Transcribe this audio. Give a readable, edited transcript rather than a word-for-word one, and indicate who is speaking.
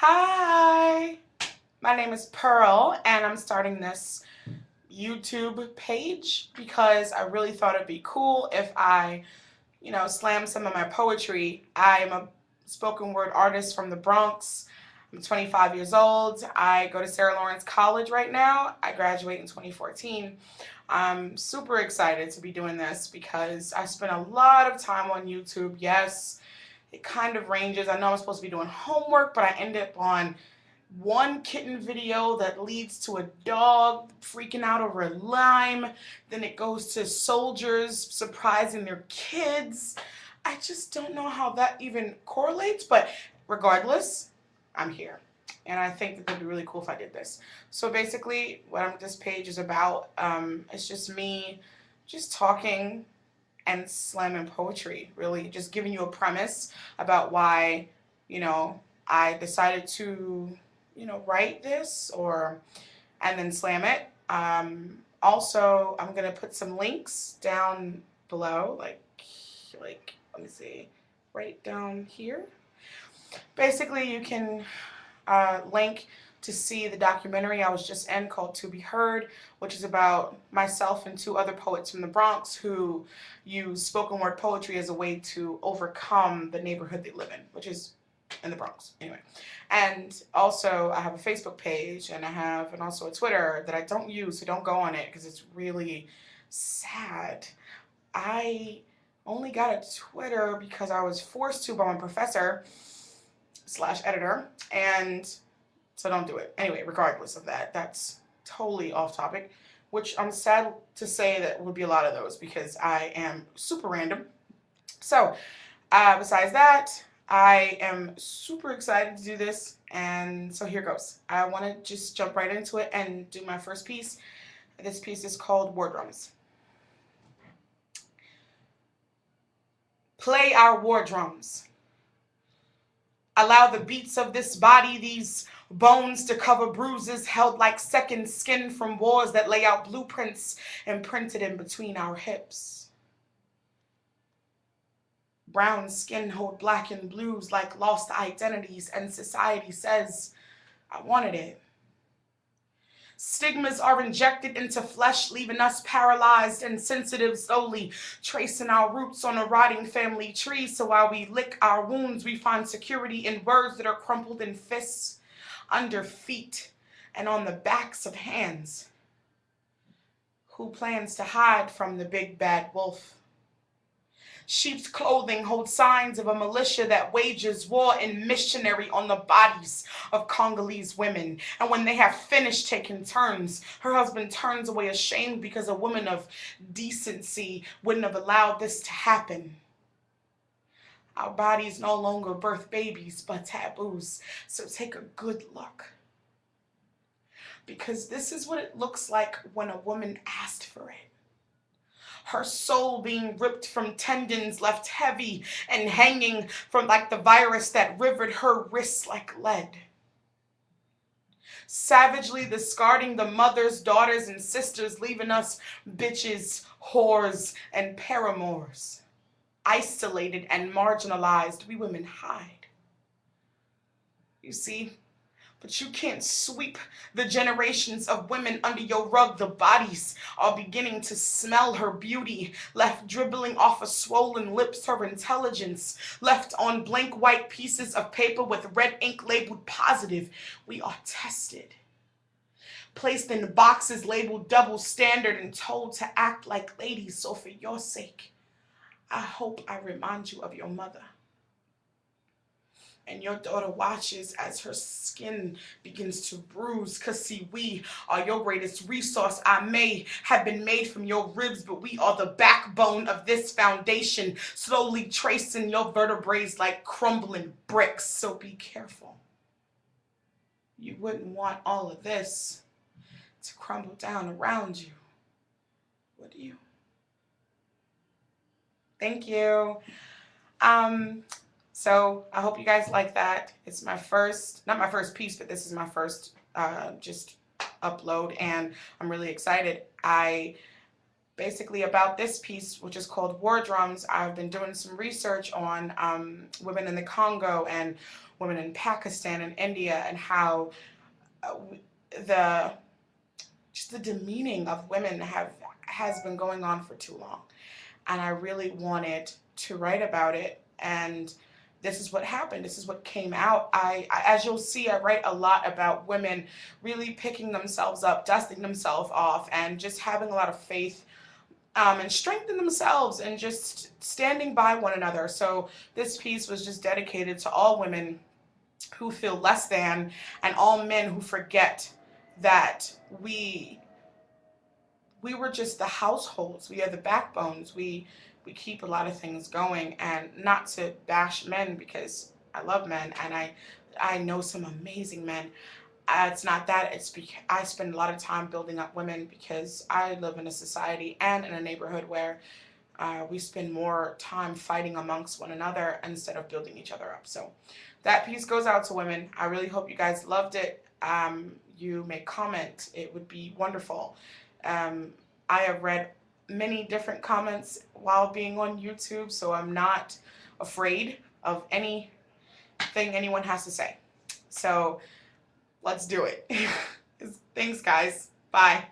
Speaker 1: Hi, my name is Pearl, and I'm starting this YouTube page because I really thought it'd be cool if I, slam some of my poetry. I am a spoken word artist from the Bronx. I'm 25 years old. I go to Sarah Lawrence College right now. I graduate in 2014. I'm super excited to be doing this because I spent a lot of time on YouTube. Yes, it kind of ranges. I know I'm supposed to be doing homework, but I end up on one kitten video that leads to a dog freaking out over a lime. Then it goes to soldiers surprising their kids. I just don't know how that even correlates, but regardless, I'm here. And I think that it'd be really cool if I did this. So basically, what this page is about, it's just me just talking and slamming poetry, really just giving you a premise about why, you know, I decided to, write this or and then slam it. Also, I'm gonna put some links down below, like let me see, right down here. Basically, you can link to see the documentary I was just in called To Be Heard, which is about myself and two other poets from the Bronx who use spoken word poetry as a way to overcome the neighborhood they live in, which is in the Bronx anyway. And also I have a Facebook page and also a Twitter that I don't use, so don't go on it because it's really sad. I only got a Twitter because I was forced to by my professor slash editor, and so don't do it. Anyway, regardless of that, that's totally off topic, which I'm sad to say that will be a lot of those because I am super random. So, besides that, I am super excited to do this, and so here goes. I want to just jump right into it and do my first piece. This piece is called War Drums. Play our war drums. Allow the beats of this body, these bones, to cover bruises held like second skin from wars that lay out blueprints imprinted in between our hips. Brown skin hold black and blues like lost identities, and society says, I wanted it. Stigmas are injected into flesh, leaving us paralyzed and sensitive, slowly tracing our roots on a rotting family tree. So while we lick our wounds, we find security in words that are crumpled in fists, under feet, and on the backs of hands. Who plans to hide from the big bad wolf? Sheep's clothing holds signs of a militia that wages war and missionary on the bodies of Congolese women. And when they have finished taking turns, her husband turns away ashamed because a woman of decency wouldn't have allowed this to happen. Our bodies no longer birth babies, but taboos. So take a good look. Because this is what it looks like when a woman asked for it. Her soul being ripped from tendons, left heavy and hanging from like the virus that rivered her wrists like lead. Savagely discarding the mothers, daughters, and sisters, leaving us bitches, whores, and paramours. Isolated and marginalized, we women hide. You see, but you can't sweep the generations of women under your rug. The bodies are beginning to smell her beauty, left dribbling off of swollen lips, her intelligence, left on blank white pieces of paper with red ink labeled positive. We are tested, placed in boxes labeled double standard, and told to act like ladies. So for your sake, I hope I remind you of your mother. And your daughter watches as her skin begins to bruise. Cause see, we are your greatest resource. I may have been made from your ribs, but we are the backbone of this foundation, slowly tracing your vertebrae like crumbling bricks. So be careful. You wouldn't want all of this to crumble down around you, would you? Thank you. So I hope you guys like that. It's my first, not my first piece, but this is my first just upload, and I'm really excited. I basically about this piece, which is called War Drums. I've been doing some research on women in the Congo and women in Pakistan and India, and how uh, the just the demeaning of women has been going on for too long. And I really wanted to write about it. And this is what happened. This is what came out. As you'll see, I write a lot about women really picking themselves up, dusting themselves off, and just having a lot of faith, and strength in themselves, and just standing by one another. So this piece was just dedicated to all women who feel less than, and all men who forget that we were just the households. We are the backbones. We keep a lot of things going. And not to bash men, because I love men, and I know some amazing men. It's not that. It's because I spend a lot of time building up women, because I live in a society and in a neighborhood where we spend more time fighting amongst one another instead of building each other up. So that piece goes out to women. I really hope you guys loved it. You may comment. It would be wonderful. I have read many different comments while being on YouTube, so I'm not afraid of anything anyone has to say. So let's do it. Thanks, guys. Bye.